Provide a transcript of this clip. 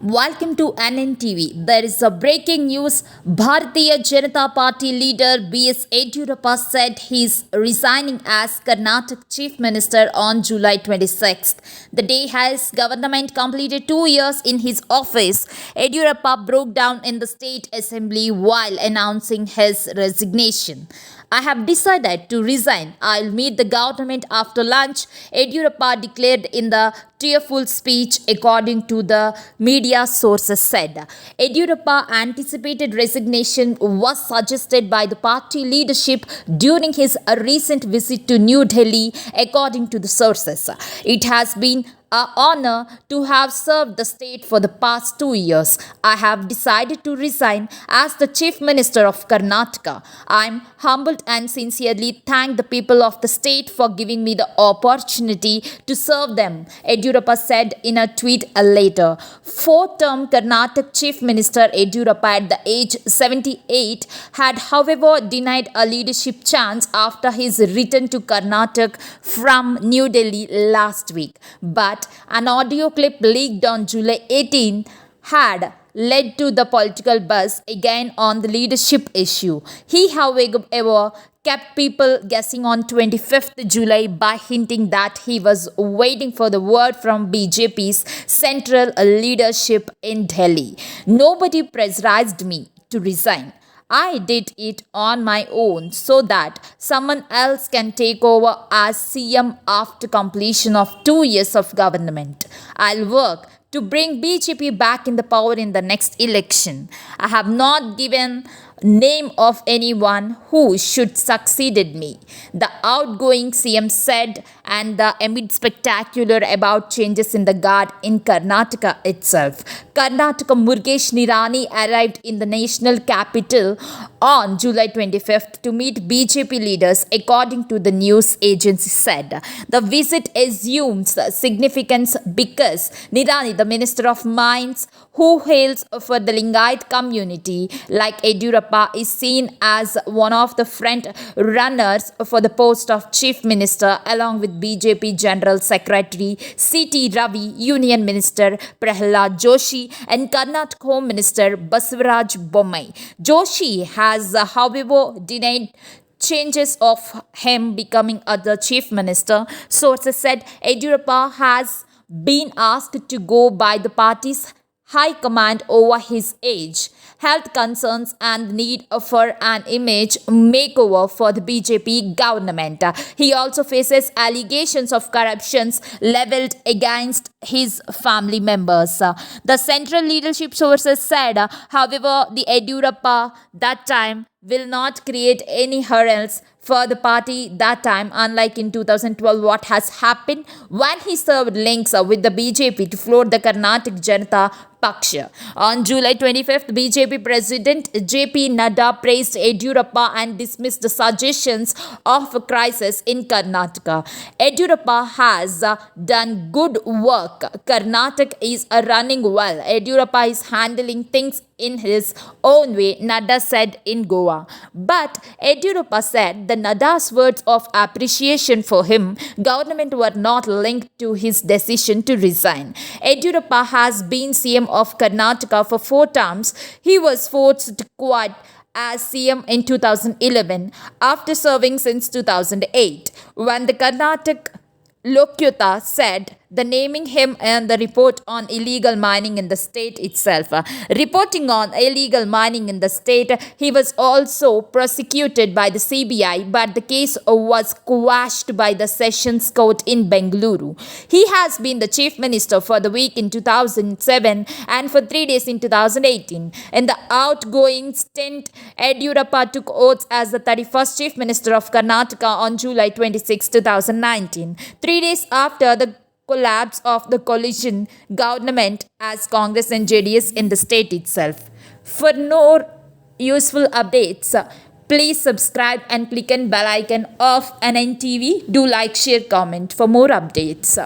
Welcome to NNTV. There is a breaking news. Bharatiya Janata Party leader B.S. Yediyurappa said he is resigning as Karnataka Chief Minister on July 26th. The day his government completed 2 years in his office, Yediyurappa broke down in the State Assembly while announcing his resignation. I have decided to resign. I'll meet the government after lunch, Yediyurappa declared in the tearful speech, according to the media sources said. Yediyurappa anticipated resignation was suggested by the party leadership during his recent visit to New Delhi, according to the sources. It has been an honor to have served the state for the past 2 years. I have decided to resign as the Chief Minister of Karnataka. I am humbled and sincerely thank the people of the state for giving me the opportunity to serve them, Yediyurappa said in a tweet later. Four-term Karnataka Chief Minister Yediyurappa at the age 78 had however denied a leadership chance after his return to Karnataka from New Delhi last week. But an audio clip leaked on July 18 had led to the political buzz again on the leadership issue. He, however, kept people guessing on 25th July by hinting that he was waiting for the word from BJP's central leadership in Delhi. Nobody pressurized me to resign. I did it on my own so that someone else can take over as CM after completion of 2 years of government. I'll work to bring BJP back in the power in the next election. I have not given name of anyone who should succeeded me, the outgoing CM said, and the amid spectacular about changes in the guard in Karnataka itself. Karnataka Murugesh Nirani arrived in the national capital on July 25th to meet BJP leaders, according to the news agency said. The visit assumes significance because Nirani, the Minister of Mines, who hails for the Lingayat community like Yediyurappa, is seen as one of the front runners for the post of Chief Minister, along with BJP General Secretary C.T. Ravi, Union Minister Prahlad Joshi, and Karnataka Home Minister Basavaraj Bommai. Joshi has, however, denied changes of him becoming the chief minister. Sources said Yediyurappa has been asked to go by the party's high command over his age, health concerns, and need for an image makeover for the BJP government. He also faces allegations of corruptions leveled against his family members. The central leadership sources said, however, the Yediyurappa that time will not create any hurdles for the party that time, unlike in 2012 what has happened when he served links with the BJP to float the Karnataka Janata Paksha. On July 25th, BJP President JP Nadda praised Yediyurappa and dismissed the suggestions of a crisis in Karnataka. Yediyurappa has done good work. Karnataka is running well. Yediyurappa is handling things in his own way, Nadda said in Goa. But Yediyurappa said the Nadda's words of appreciation for him government were not linked to his decision to resign. Yediyurappa has been CM of Karnataka for 4 terms. He was forced to quit as CM in 2011 after serving since 2008, when the Karnataka Lokyota said the naming him and the report on illegal mining in the state itself. Reporting on illegal mining in the state, he was also prosecuted by the CBI, but the case was quashed by the Sessions Court in Bengaluru. He has been the Chief Minister for the week in 2007 and for 3 days in 2018. In the outgoing stint, Yediyurappa took oath as the 31st Chief Minister of Karnataka on July 26, 2019, 3 days after the collapse of the coalition government as Congress and JDS in the state itself. For more useful updates, please subscribe and click on bell icon of NNTV. Do like, share, comment for more updates.